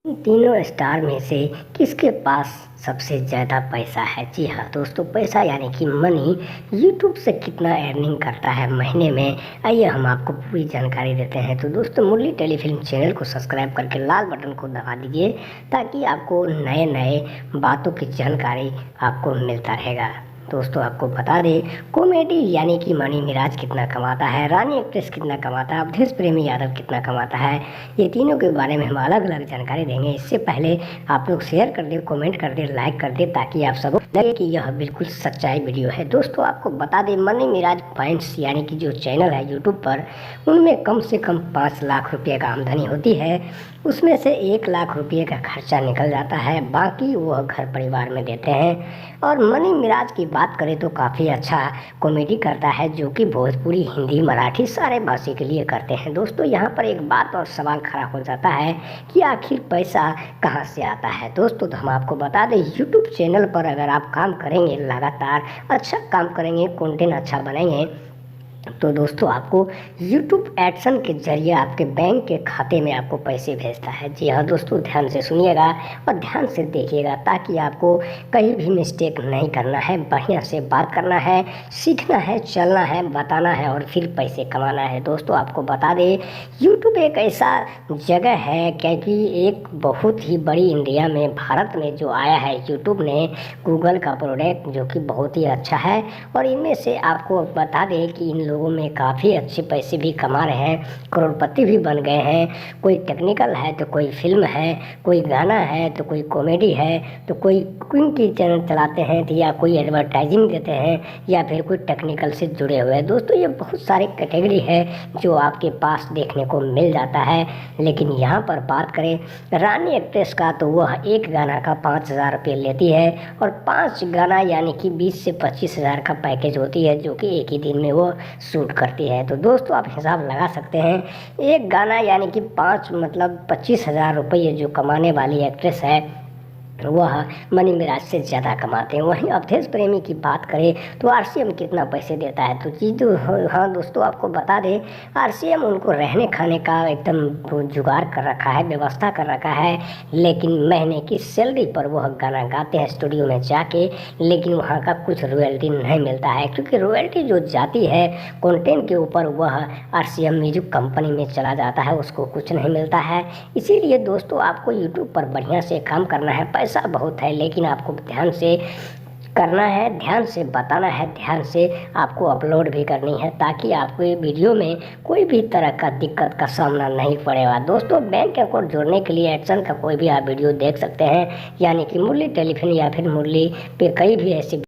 इन तीनों स्टार में से किसके पास सबसे ज़्यादा पैसा है? जी हाँ दोस्तों, पैसा यानी कि मनी यूट्यूब से कितना अर्निंग करता है महीने में, आइए हम आपको पूरी जानकारी देते हैं। तो दोस्तों, मुरली टेलीफिल्म चैनल को सब्सक्राइब करके लाल बटन को दबा दीजिए ताकि आपको नए नए बातों की जानकारी आपको मिलता रहेगा। दोस्तों, आपको बता दें, कॉमेडी यानी कि मनी मिराज कितना कमाता है, रानी एक्ट्रेस कितना कमाता है, अवधेश प्रेमी यादव कितना कमाता है, ये तीनों के बारे में हम अलग अलग जानकारी देंगे। इससे पहले आप लोग शेयर कर दें, कमेंट कर दें, लाइक कर दें ताकि आप सब लगे कि यह बिल्कुल सच्चाई वीडियो है। दोस्तों, आपको बता दें, मनी मिराज पॉइंट्स यानी कि जो चैनल है यूट्यूब पर, उनमें कम से कम 5 लाख रुपये का आमदनी होती है। उसमें से 1 लाख रुपये का खर्चा निकल जाता है, बाकी वह घर परिवार में देते हैं। और मनी मिराज की बात करें तो काफ़ी अच्छा कॉमेडी करता है, जो कि भोजपुरी, हिंदी, मराठी सारे भाषा के लिए करते हैं। दोस्तों, यहाँ पर एक बात और सवाल खड़ा हो जाता है कि आखिर पैसा कहाँ से आता है। दोस्तों, तो हम आपको बता दें, यूट्यूब चैनल पर अगर आप काम करेंगे, लगातार अच्छा काम करेंगे, कंटेंट अच्छा बनाएंगे, तो दोस्तों आपको यूट्यूब एडसन के जरिए आपके बैंक के खाते में आपको पैसे भेजता है। जी हाँ दोस्तों, ध्यान से सुनिएगा और ध्यान से देखिएगा ताकि आपको कहीं भी मिस्टेक नहीं करना है, बढ़िया से बात करना है, सीखना है, चलना है, बताना है और फिर पैसे कमाना है। दोस्तों, आपको बता दें, यूट्यूब एक ऐसा जगह है क्योंकि एक बहुत ही बड़ी इंडिया में, भारत में जो आया है यूट्यूब ने, गूगल का प्रोडक्ट, जो कि बहुत ही अच्छा है। और इनमें से आपको बता दें कि इन लोगों में काफ़ी अच्छे पैसे भी कमा रहे हैं, करोड़पति भी बन गए हैं। कोई टेक्निकल है तो कोई फिल्म है, कोई गाना है तो कोई कॉमेडी है, तो कोई कुकिंग की चैनल चलाते हैं, तो या कोई एडवर्टाइजिंग देते हैं, या फिर कोई टेक्निकल से जुड़े हुए हैं। दोस्तों, ये बहुत सारे कैटेगरी है जो आपके पास देखने को मिल जाता है। लेकिन यहाँ पर बात करें रानी एक्ट्रेस का, तो वह एक गाना का 5,000 रुपये लेती है और 5 गाना यानी कि 20 से 25,000 का पैकेज होती है, जो कि एक ही दिन में वो शूट करती है। तो दोस्तों, आप हिसाब लगा सकते हैं, एक गाना यानी कि 5 मतलब 25,000 रुपये जो कमाने वाली एक्ट्रेस है, वह मनी मिराज से ज़्यादा कमाते हैं। वहीं अवधेश प्रेमी की बात करें तो आरसीएम कितना पैसे देता है, तो चीज़ तो हाँ दोस्तों, आपको बता दें, आरसीएम उनको रहने खाने का एकदम जुगाड़ कर रखा है, व्यवस्था कर रखा है। लेकिन महीने की सैलरी पर वह गाना गाते हैं स्टूडियो में जाके, लेकिन वहाँ का कुछ रॉयल्टी नहीं मिलता है, क्योंकि रॉयल्टी जो जाती है कंटेंट के ऊपर, वह आरसीएम म्यूजिक कंपनी में चला जाता है, उसको कुछ नहीं मिलता है। इसीलिए दोस्तों, आपको यूट्यूब पर बढ़िया से काम करना है। पैसा बहुत है, लेकिन आपको ध्यान से करना है, ध्यान से बताना है, ध्यान से आपको अपलोड भी करनी है ताकि आपको ये वीडियो में कोई भी तरह का दिक्कत का सामना नहीं पड़ेगा। दोस्तों, बैंक अकाउंट जोड़ने के लिए एडसन का कोई भी आप वीडियो देख सकते हैं, यानी कि मुरली टेलीफिल्म या फिर मुरली पे कई भी ऐसे